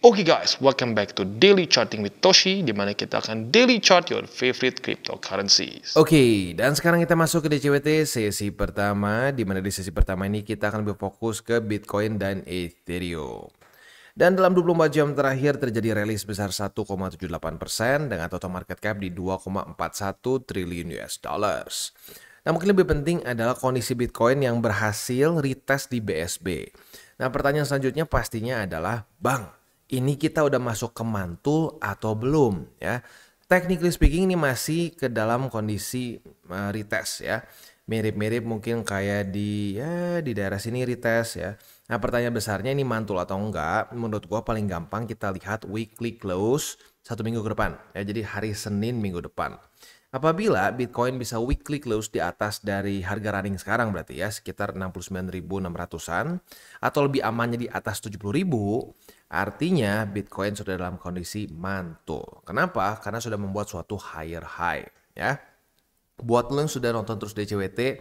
Oke guys, welcome back to Daily Charting with Toshi, di mana kita akan daily chart your favorite cryptocurrencies. Oke, dan sekarang kita masuk ke DCWT sesi pertama, di mana di sesi pertama ini kita akan lebih fokus ke Bitcoin dan Ethereum. Dan dalam 24 jam terakhir terjadi rally sebesar 1,78% dengan total market cap di 2,41 triliun US dollars. Nah, mungkin lebih penting adalah kondisi Bitcoin yang berhasil retest di BSB. Nah, pertanyaan selanjutnya pastinya adalah, Bang, ini kita udah masuk ke mantul atau belum ya? Technically speaking ini masih ke dalam kondisi retest ya. Mirip-mirip mungkin kayak di daerah sini retest ya. Nah, pertanyaan besarnya ini mantul atau enggak? Menurut gua paling gampang kita lihat weekly close 1 minggu ke depan ya. Jadi hari Senin minggu depan. Apabila Bitcoin bisa weekly close di atas dari harga running sekarang berarti ya sekitar 69.600-an atau lebih amannya di atas 70.000, artinya Bitcoin sudah dalam kondisi mantul. Kenapa? Karena sudah membuat suatu higher high ya. Buat lo yang sudah nonton terus DCWT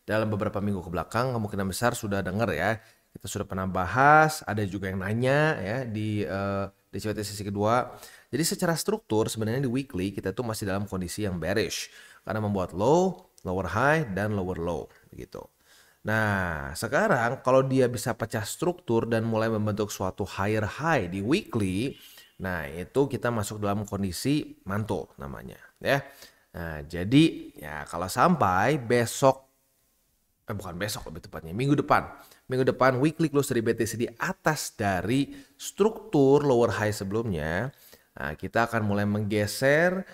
dalam beberapa minggu ke belakang, kemungkinan besar sudah dengar ya. Kita sudah pernah bahas, ada juga yang nanya ya di DCWT sesi kedua. Jadi secara struktur sebenarnya di weekly kita tuh masih dalam kondisi yang bearish karena membuat low, lower high, dan lower low begitu. Nah, sekarang kalau dia bisa pecah struktur dan mulai membentuk suatu higher high di weekly, nah itu kita masuk dalam kondisi mantul namanya ya. Nah, jadi ya kalau sampai besok bukan besok lebih tepatnya minggu depan weekly close dari BTC di atas dari struktur lower high sebelumnya, nah, kita akan mulai menggeser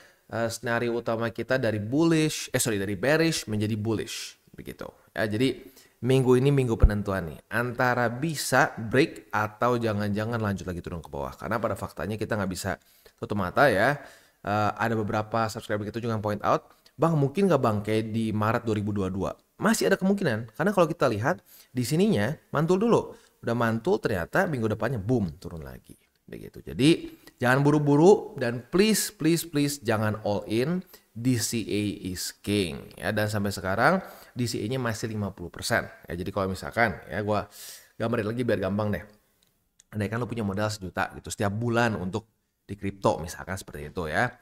skenario utama kita dari bearish menjadi bullish begitu ya. Jadi minggu ini minggu penentuan nih antara bisa break atau jangan-jangan lanjut lagi turun ke bawah, karena pada faktanya kita nggak bisa tutup mata ya. Ada beberapa subscriber kita juga yang point out, Bang, mungkin nggak Bang kayak di Maret 2022? Masih ada kemungkinan, karena kalau kita lihat di sininya mantul dulu, udah mantul ternyata minggu depannya boom turun lagi begitu. Jadi jangan buru-buru dan please jangan all in. DCA is king ya, dan sampai sekarang DCA-nya masih 50% ya. Jadi kalau misalkan ya gua gambarin lagi biar gampang deh. Andai kan lo punya modal 1 juta gitu setiap bulan untuk di kripto misalkan seperti itu ya.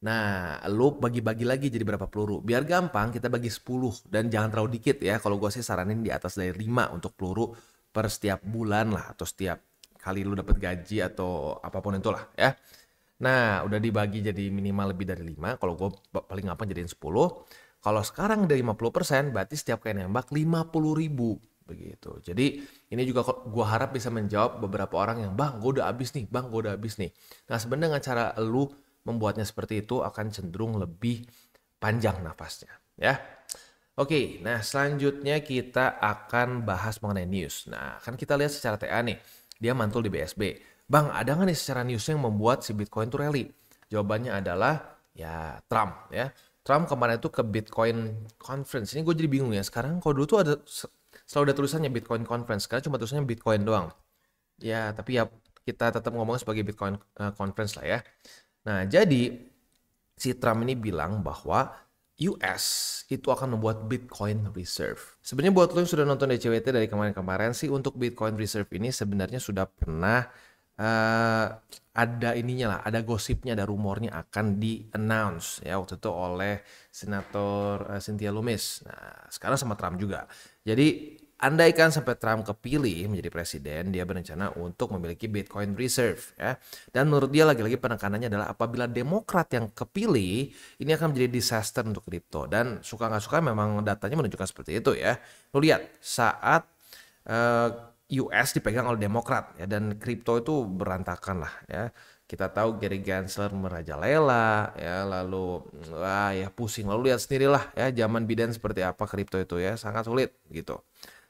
Nah, lo bagi-bagi lagi jadi berapa peluru. Biar gampang kita bagi 10 dan jangan terlalu dikit ya. Kalau gue sih saranin di atas dari 5 untuk peluru per setiap bulan lah, atau setiap kali lo dapat gaji atau apapun itulah ya. Nah, udah dibagi jadi minimal lebih dari 5. Kalau gue paling gampang jadiin 10. Kalau sekarang dari 50%, berarti setiap kali nembak 50.000 begitu. Jadi ini juga gue harap bisa menjawab beberapa orang yang, Bang, gue udah habis nih, Bang, gue udah habis nih. Nah, sebenarnya dengan cara lu membuatnya seperti itu akan cenderung lebih panjang nafasnya ya. Oke, nah selanjutnya kita akan bahas mengenai news. Nah, kan kita lihat secara TA nih, dia mantul di BSB. Bang, ada nggak nih secara newsnya yang membuat si Bitcoin tuh rally? Jawabannya adalah ya Trump ya. Trump kemarin itu ke Bitcoin Conference. Ini gue jadi bingung ya. Sekarang kalau dulu tuh selalu ada tulisannya Bitcoin Conference. Sekarang cuma tulisannya Bitcoin doang. Ya, tapi ya kita tetap ngomong sebagai Bitcoin Conference lah ya. Nah, jadi si Trump ini bilang bahwa US itu akan membuat Bitcoin Reserve. Sebenarnya buat lo yang sudah nonton DCWT dari kemarin-kemarin sih, untuk Bitcoin Reserve ini sebenarnya sudah pernah ada ininya lah, ada gosipnya, ada rumornya akan di-announce ya waktu itu oleh Senator Cynthia Lummis. Nah, sekarang sama Trump juga. Jadi andaikan sampai Trump kepilih menjadi presiden, dia berencana untuk memiliki Bitcoin Reserve ya. Dan menurut dia lagi-lagi penekanannya adalah apabila Demokrat yang kepilih, ini akan menjadi disaster untuk kripto. Dan suka nggak suka memang datanya menunjukkan seperti itu ya. Lo lihat saat US dipegang oleh Demokrat ya, dan kripto itu berantakan lah ya. Kita tahu Gary Gensler merajalela ya, lalu ya pusing. Lalu lihat sendirilah ya zaman Biden seperti apa kripto itu ya, sangat sulit gitu.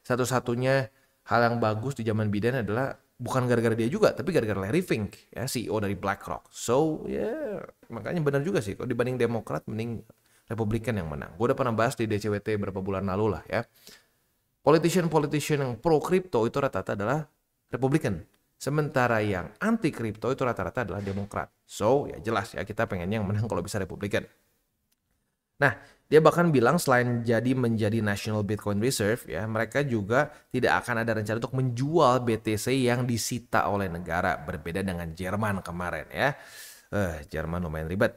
Satu-satunya hal yang bagus di zaman Biden adalah bukan gara-gara dia juga, tapi gara-gara Larry Fink ya, CEO dari BlackRock. So ya makanya benar juga sih, kalau dibanding Demokrat mending Republikan yang menang. Gue udah pernah bahas di DCWT beberapa bulan lalu lah ya. Politician yang pro kripto itu rata-rata adalah Republikan. Sementara yang anti kripto itu rata-rata adalah Demokrat. So ya jelas ya kita pengennya yang menang kalau bisa Republikan. Nah, dia bahkan bilang selain menjadi National Bitcoin Reserve ya, mereka juga tidak akan ada rencana untuk menjual BTC yang disita oleh negara, berbeda dengan Jerman kemarin ya. Jerman lumayan ribet.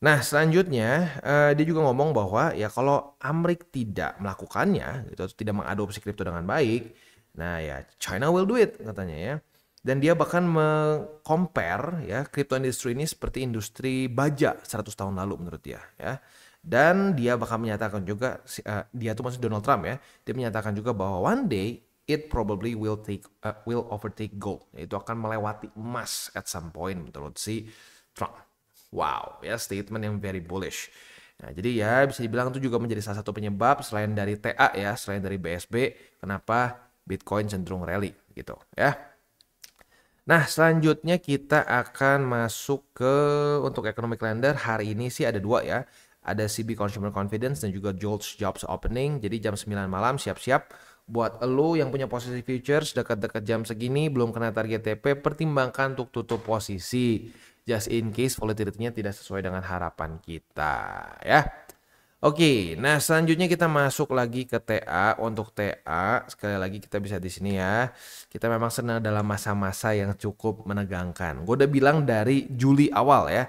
Nah, selanjutnya dia juga ngomong bahwa ya kalau Amrik tidak melakukannya gitu, atau tidak mengadopsi kripto dengan baik, nah ya China will do it katanya ya. Dan dia bahkan meng-compare ya crypto industry ini seperti industri baja 100 tahun lalu menurut dia ya. Dan dia bahkan menyatakan juga dia tuh maksud Donald Trump ya. Dia menyatakan juga bahwa one day it probably will overtake gold. Itu akan melewati emas at some point menurut si Trump. Wow, ya statement yang very bullish. Nah, jadi ya bisa dibilang itu juga menjadi salah satu penyebab selain dari TA ya, selain dari BSB, kenapa Bitcoin cenderung rally gitu ya. Nah, selanjutnya kita akan masuk ke untuk economic calendar. Hari ini sih ada dua ya. Ada CB Consumer Confidence dan juga JOLTS Jobs Opening. Jadi jam 9 malam siap-siap. Buat lo yang punya posisi futures dekat-dekat jam segini belum kena target TP, pertimbangkan untuk tutup posisi. Just in case volatility-nya tidak sesuai dengan harapan kita ya. Oke, nah selanjutnya kita masuk lagi ke TA. Untuk TA, sekali lagi kita bisa di sini ya. Kita memang sedang dalam masa-masa yang cukup menegangkan. Gue udah bilang dari Juli awal ya.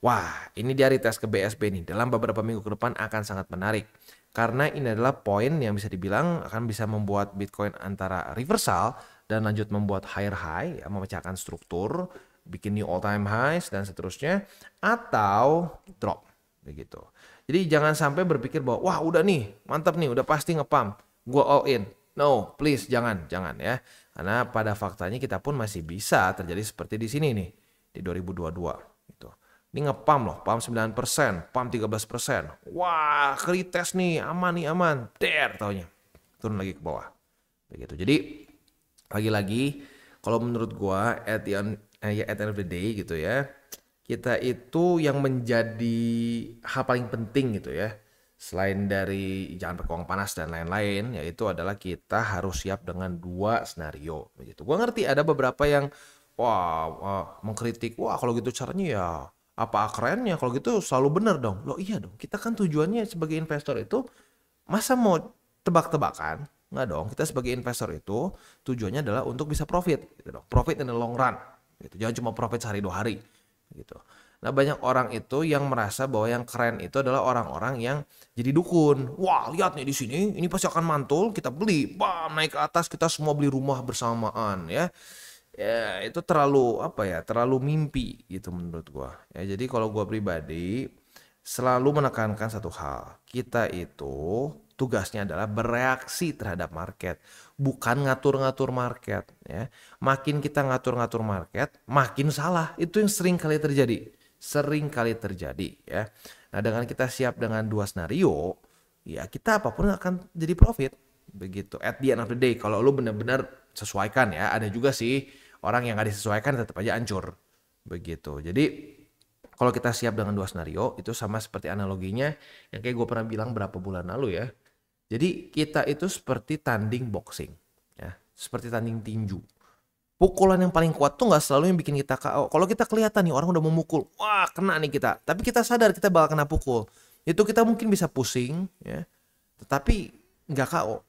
Wah, ini dia retest ke BSB nih. Dalam beberapa minggu ke depan akan sangat menarik. Karena ini adalah poin yang bisa dibilang akan bisa membuat Bitcoin antara reversal dan lanjut membuat higher high, ya, memecahkan struktur, bikin new all time highs dan seterusnya, atau drop begitu. Jadi jangan sampai berpikir bahwa wah udah nih, mantap nih, udah pasti ngepump, gua all in. No, please jangan ya. Karena pada faktanya kita pun masih bisa terjadi seperti di sini nih di 2022 gitu. Ini ngepump loh, pump 9%, pump 13%. Wah, retest nih, aman nih, aman. Der taunya. Turun lagi ke bawah. Begitu. Jadi lagi-lagi kalau menurut gua at the end of the day gitu ya, kita itu yang menjadi hal paling penting gitu ya, selain dari jangan pakai uang panas dan lain-lain, yaitu adalah kita harus siap dengan dua skenario begitu. Gua ngerti ada beberapa yang mengkritik, wah kalau gitu caranya ya apa kerennya, kalau gitu selalu benar dong. Loh iya dong, kita kan tujuannya sebagai investor itu masa mau tebak-tebakan? Nggak dong, kita sebagai investor itu tujuannya adalah untuk bisa profit gitu dong. Profit in the long run gitu. Jangan cuma profit sehari 2 hari gitu. Nah, banyak orang itu yang merasa bahwa yang keren itu adalah orang-orang yang jadi dukun. Wah, lihat nih di sini, ini pasti akan mantul, kita beli, bam, naik ke atas, kita semua beli rumah bersamaan ya. Ya, itu terlalu terlalu mimpi gitu menurut gua. Ya, jadi kalau gua pribadi selalu menekankan satu hal. Kita itu tugasnya adalah bereaksi terhadap market, bukan ngatur-ngatur market ya. Makin kita ngatur-ngatur market, makin salah. Itu yang sering kali terjadi. Sering kali terjadi ya. Nah, dengan kita siap dengan dua skenario, ya kita apapun akan jadi profit. Begitu. At the end of the day, kalau lu benar-benar sesuaikan ya, ada juga sih orang yang gak disesuaikan tetap aja hancur. Begitu. Jadi kalau kita siap dengan dua skenario, itu sama seperti analoginya yang kayak gue pernah bilang berapa bulan lalu ya. Jadi kita itu seperti tanding boxing, ya, seperti tanding tinju. Pukulan yang paling kuat tuh nggak selalu yang bikin kita KO. Kalau kita kelihatan nih orang udah mau mukul, wah kena nih kita. Tapi kita sadar kita bakal kena pukul. Itu kita mungkin bisa pusing, ya, tetapi nggak KO.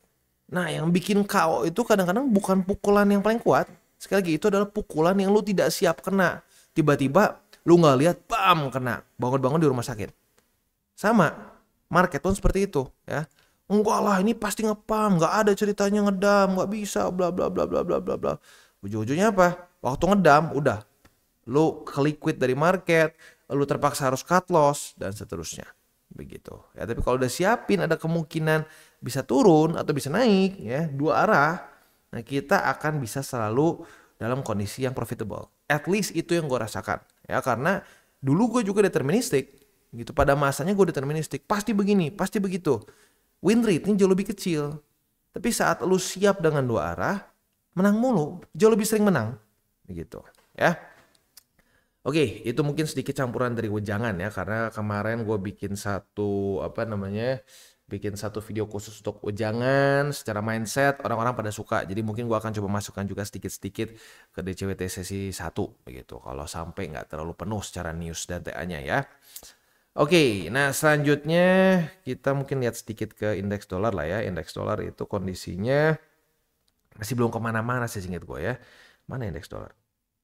Nah yang bikin KO itu kadang-kadang bukan pukulan yang paling kuat. Sekali lagi itu adalah pukulan yang lu tidak siap kena. Tiba-tiba lu nggak lihat, bam kena. Bangun-bangun di rumah sakit. Sama, market pun seperti itu, ya. Enggak lah, ini pasti ngepam, nggak ada ceritanya ngedam, nggak bisa, bla bla bla bla bla bla bla. Ujung-ujungnya apa? Waktu ngedam, udah, lu ke liquid dari market, lu terpaksa harus cut loss dan seterusnya, begitu. Ya, tapi kalau udah siapin ada kemungkinan bisa turun atau bisa naik, ya, dua arah, nah kita akan bisa selalu dalam kondisi yang profitable. At least itu yang gue rasakan, ya, karena dulu gue juga deterministik, gitu. Pada masanya gue deterministik, pasti begini, pasti begitu. Win rate-nya jauh lebih kecil. Tapi saat lu siap dengan dua arah, menang mulu, jauh lebih sering menang. Begitu, ya. Oke, itu mungkin sedikit campuran dari wejangan ya, karena kemarin gue bikin satu video khusus untuk wejangan secara mindset, orang-orang pada suka. Jadi mungkin gue akan coba masukkan juga sedikit-sedikit ke DCWT sesi 1 begitu. Kalau sampai nggak terlalu penuh secara news dan TA-nya ya. Oke, nah selanjutnya kita mungkin lihat sedikit ke indeks dolar lah ya. Indeks dolar itu kondisinya masih belum kemana-mana sih seingat gue ya. Mana indeks dolar?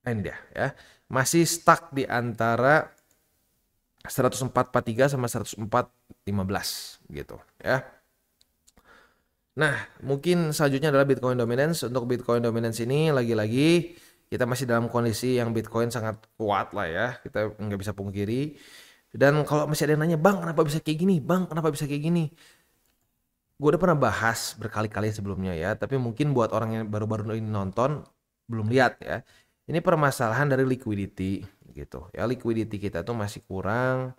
Ini dia ya. Masih stuck di antara 104.43 sama 104.15 gitu ya. Nah, mungkin selanjutnya adalah Bitcoin dominance. Untuk Bitcoin dominance ini lagi-lagi kita masih dalam kondisi yang Bitcoin sangat kuat lah ya. Kita nggak bisa pungkiri. Dan kalau masih ada yang nanya, Bang kenapa bisa kayak gini? Bang kenapa bisa kayak gini? Gue udah pernah bahas berkali-kali sebelumnya ya. Tapi mungkin buat orang yang baru-baru ini nonton, belum lihat ya. Ini permasalahan dari liquidity gitu. Ya liquidity kita tuh masih kurang.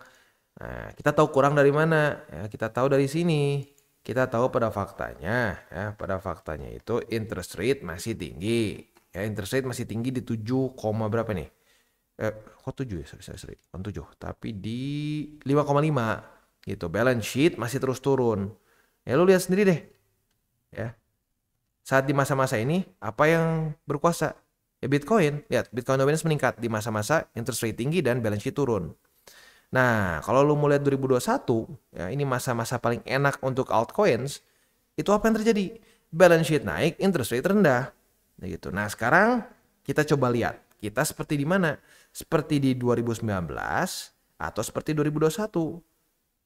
Nah, kita tahu kurang dari mana? Ya, kita tahu dari sini. Kita tahu pada faktanya, ya, pada faktanya itu interest rate masih tinggi. Ya, interest rate masih tinggi di 7, berapa nih? Kok 7 ya? Sorry. Bukan 7, tapi di 5,5 gitu. Balance sheet masih terus turun. Ya lu lihat sendiri deh. Ya. Saat di masa-masa ini apa yang berkuasa? Ya Bitcoin. Lihat, Bitcoin dominance meningkat di masa-masa interest rate tinggi dan balance sheet turun. Nah, kalau lu mau lihat 2021, ya ini masa-masa paling enak untuk altcoins, itu apa yang terjadi? Balance sheet naik, interest rate rendah. Nah, gitu. Nah, sekarang kita coba lihat. Kita seperti di mana? Seperti di 2019 atau seperti 2021.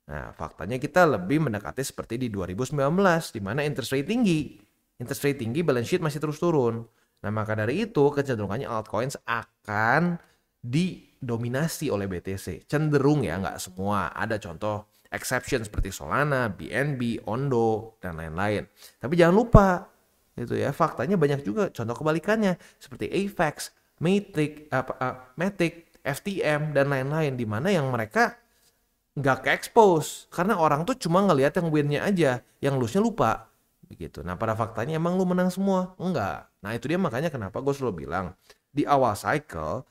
Nah, faktanya kita lebih mendekati seperti di 2019, di mana interest rate tinggi. Interest rate tinggi, balance sheet masih terus turun. Nah, maka dari itu kecenderungannya altcoins akan didominasi oleh BTC. Cenderung ya, nggak semua. Ada contoh exception seperti Solana, BNB, Ondo, dan lain-lain. Tapi jangan lupa, itu ya faktanya banyak juga contoh kebalikannya seperti AVAX, Matic, FTM, dan lain-lain. Di mana yang mereka nggak ke-expose. Karena orang tuh cuma ngelihat yang win-nya aja, yang lose-nya lupa. Begitu. Nah pada faktanya emang lu menang semua? Enggak. Nah itu dia makanya kenapa gue selalu bilang di awal cycle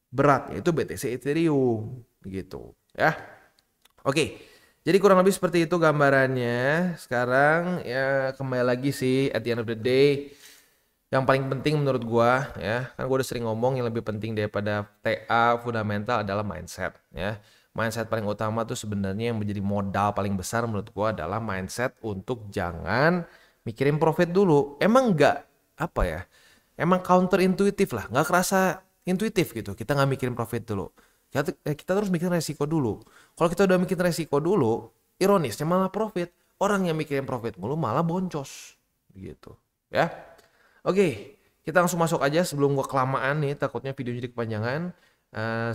beratnya itu BTC Ethereum gitu ya. Oke, jadi kurang lebih seperti itu gambarannya. Sekarang ya kembali lagi sih at the end of the day yang paling penting menurut gue ya, kan gue udah sering ngomong yang lebih penting daripada TA fundamental adalah mindset ya. Mindset paling utama tuh sebenarnya yang menjadi modal paling besar menurut gue adalah mindset untuk jangan mikirin profit dulu. Emang nggak apa ya? Emang counter intuitif lah, nggak kerasa intuitif gitu. Kita nggak mikirin profit dulu. Kita terus mikirin resiko dulu. Kalau kita udah mikirin resiko dulu, ironisnya malah profit. Orang yang mikirin profit mulu malah boncos, gitu. Ya, oke. Kita langsung masuk aja sebelum gua kelamaan nih. Takutnya video jadi kepanjangan.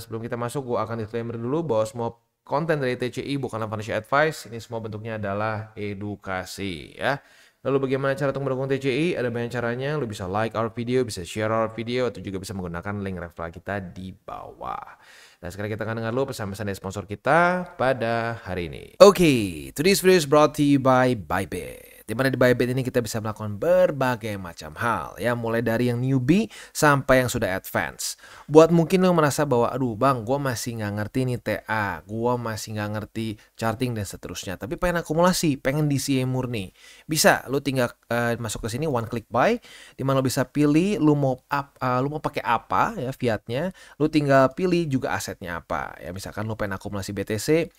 Sebelum kita masuk, gua akan disclaimer dulu bahwa semua konten dari TCI bukanlah financial advice. Ini semua bentuknya adalah edukasi, ya. Lalu bagaimana cara untuk mendukung TCI? Ada banyak caranya. Lu bisa like our video, bisa share our video, atau juga bisa menggunakan link referral kita di bawah. Nah sekarang kita akan dengar dulu pesan-pesan dari sponsor kita pada hari ini. Oke, today's video is brought to you by Bybit. Di mana di Bybit ini kita bisa melakukan berbagai macam hal ya, mulai dari yang newbie sampai yang sudah advance. Buat mungkin lo merasa bahwa aduh bang, gue masih nggak ngerti nih TA, gue masih nggak ngerti charting dan seterusnya, tapi pengen akumulasi, pengen DCA murni, bisa lo tinggal masuk ke sini one click buy, di mana lo bisa pilih lo mau pakai apa ya fiatnya, lo tinggal pilih juga asetnya apa ya. Misalkan lo pengen akumulasi BTC,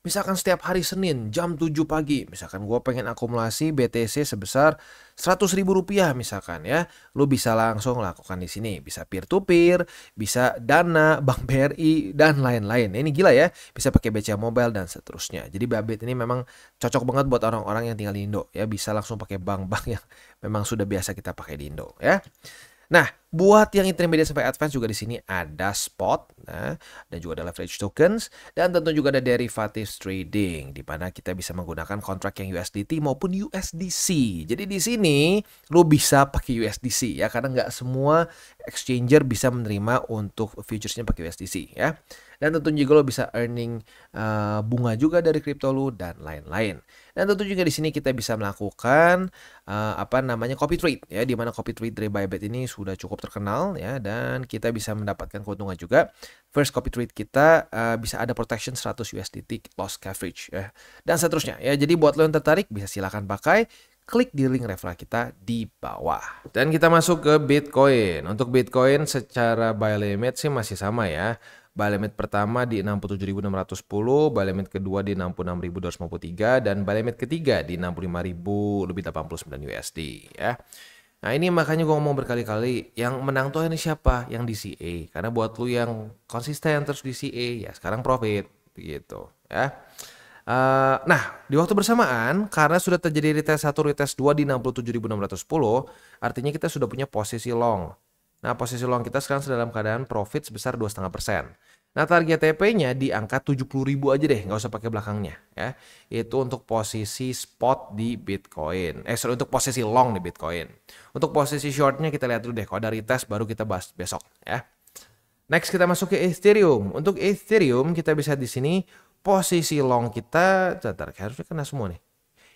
misalkan setiap hari Senin jam 7 pagi, misalkan gue pengen akumulasi BTC sebesar 100.000 rupiah misalkan ya, lu bisa langsung lakukan di sini. Bisa peer to peer, bisa Dana, Bank BRI dan lain-lain. Ini gila ya, bisa pakai BCA Mobile dan seterusnya. Jadi Bybit ini memang cocok banget buat orang-orang yang tinggal di Indo ya, bisa langsung pakai bank-bank yang memang sudah biasa kita pakai di Indo ya. Nah, buat yang intermediate sampai advance juga di sini ada spot, nah, dan juga ada leverage tokens, dan tentu juga ada derivatives trading, di mana kita bisa menggunakan kontrak yang USDT maupun USDC. Jadi di sini lo bisa pakai USDC ya, karena nggak semua exchanger bisa menerima untuk futuresnya pakai USDC ya. Dan tentu juga lo bisa earning bunga juga dari kripto lo dan lain-lain. Dan tentu juga di sini kita bisa melakukan copy trade ya, di mana copy trade dari Bybit ini sudah cukup terkenal ya, dan kita bisa mendapatkan keuntungan juga. First copy trade kita bisa ada protection 100 USDT loss coverage ya, dan seterusnya ya. Jadi buat lo yang tertarik bisa silakan pakai. klik di link referral kita di bawah. Dan kita masuk ke Bitcoin. Untuk Bitcoin secara buy limit sih masih sama ya. Buy limit pertama di 67.610, buy limit kedua di 66.253, dan buy limit ketiga di 65.089 USD ya. Nah ini makanya gue ngomong berkali-kali, yang menang tuh ini siapa? Yang di CA. Karena buat lu yang konsisten terus di CA, ya sekarang profit gitu ya. Nah di waktu bersamaan karena sudah terjadi retest 1, retest 2 di 67.610, artinya kita sudah punya posisi long. Nah posisi long kita sekarang sedang dalam keadaan profit sebesar 2,5%. Nah target TP-nya di angka 70.000 aja deh, nggak usah pakai belakangnya ya. Itu untuk posisi spot di Bitcoin. Untuk posisi long di Bitcoin. Untuk posisi shortnya kita lihat dulu deh, kalau ada retest baru kita bahas besok ya. Next kita masuk ke Ethereum. Untuk Ethereum kita bisa di sini posisi long kita, harusnya kena semua nih.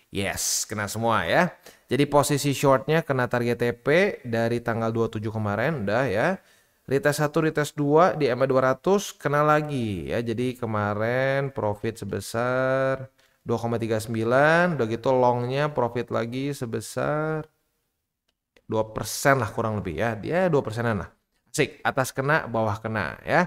Yes, kena semua ya. Jadi posisi shortnya kena target TP dari tanggal 27 kemarin udah ya. Retest 1, retest 2 di EMA 200 kena lagi ya. Jadi kemarin profit sebesar 2,39, udah gitu longnya profit lagi sebesar 2% lah kurang lebih ya. Dia 2%-an lah. Asik, atas kena, bawah kena ya.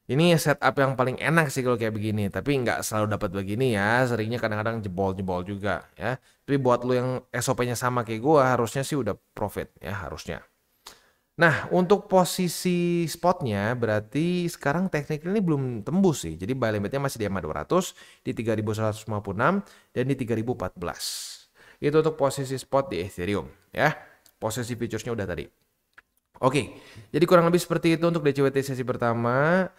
Ini setup yang paling enak sih kalau kayak begini. Tapi nggak selalu dapat begini ya. Seringnya kadang-kadang jebol-jebol juga ya. Tapi buat lu yang SOP-nya sama kayak gua, harusnya sih udah profit ya harusnya. Nah, untuk posisi spotnya berarti sekarang teknik ini belum tembus sih. Jadi buy limitnya masih di EMA 200, di 3.156, dan di 3.014. Itu untuk posisi spot di Ethereum ya. Posisi futuresnya udah tadi. Oke, jadi kurang lebih seperti itu untuk DCWT sesi pertama.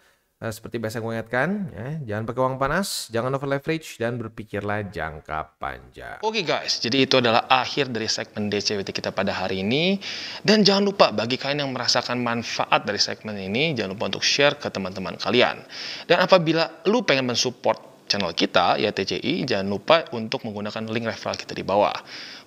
Seperti biasa gue ingatkan, ya, jangan pakai uang panas, jangan over leverage, dan berpikirlah jangka panjang. Oke guys, jadi itu adalah akhir dari segmen DCWT kita pada hari ini. Dan jangan lupa bagi kalian yang merasakan manfaat dari segmen ini, jangan lupa untuk share ke teman-teman kalian. Dan apabila lu pengen mensupport channel kita, ya TCI, jangan lupa untuk menggunakan link referral kita di bawah.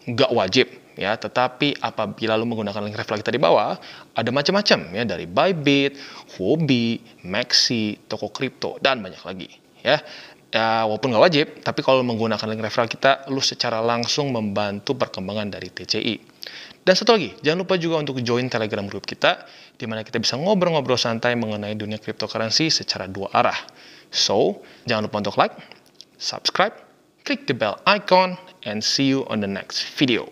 Nggak wajib ya, tetapi apabila lu menggunakan link referral kita di bawah, ada macam-macam ya, dari Bybit, Huobi, Maxi, toko kripto, dan banyak lagi ya. Ya, walaupun nggak wajib, tapi kalau menggunakan link referral kita, lu secara langsung membantu perkembangan dari TCI. Dan satu lagi, jangan lupa juga untuk join Telegram group kita, di mana kita bisa ngobrol-ngobrol santai mengenai dunia cryptocurrency secara dua arah. So, jangan lupa untuk like, subscribe, click the bell icon, and see you on the next video.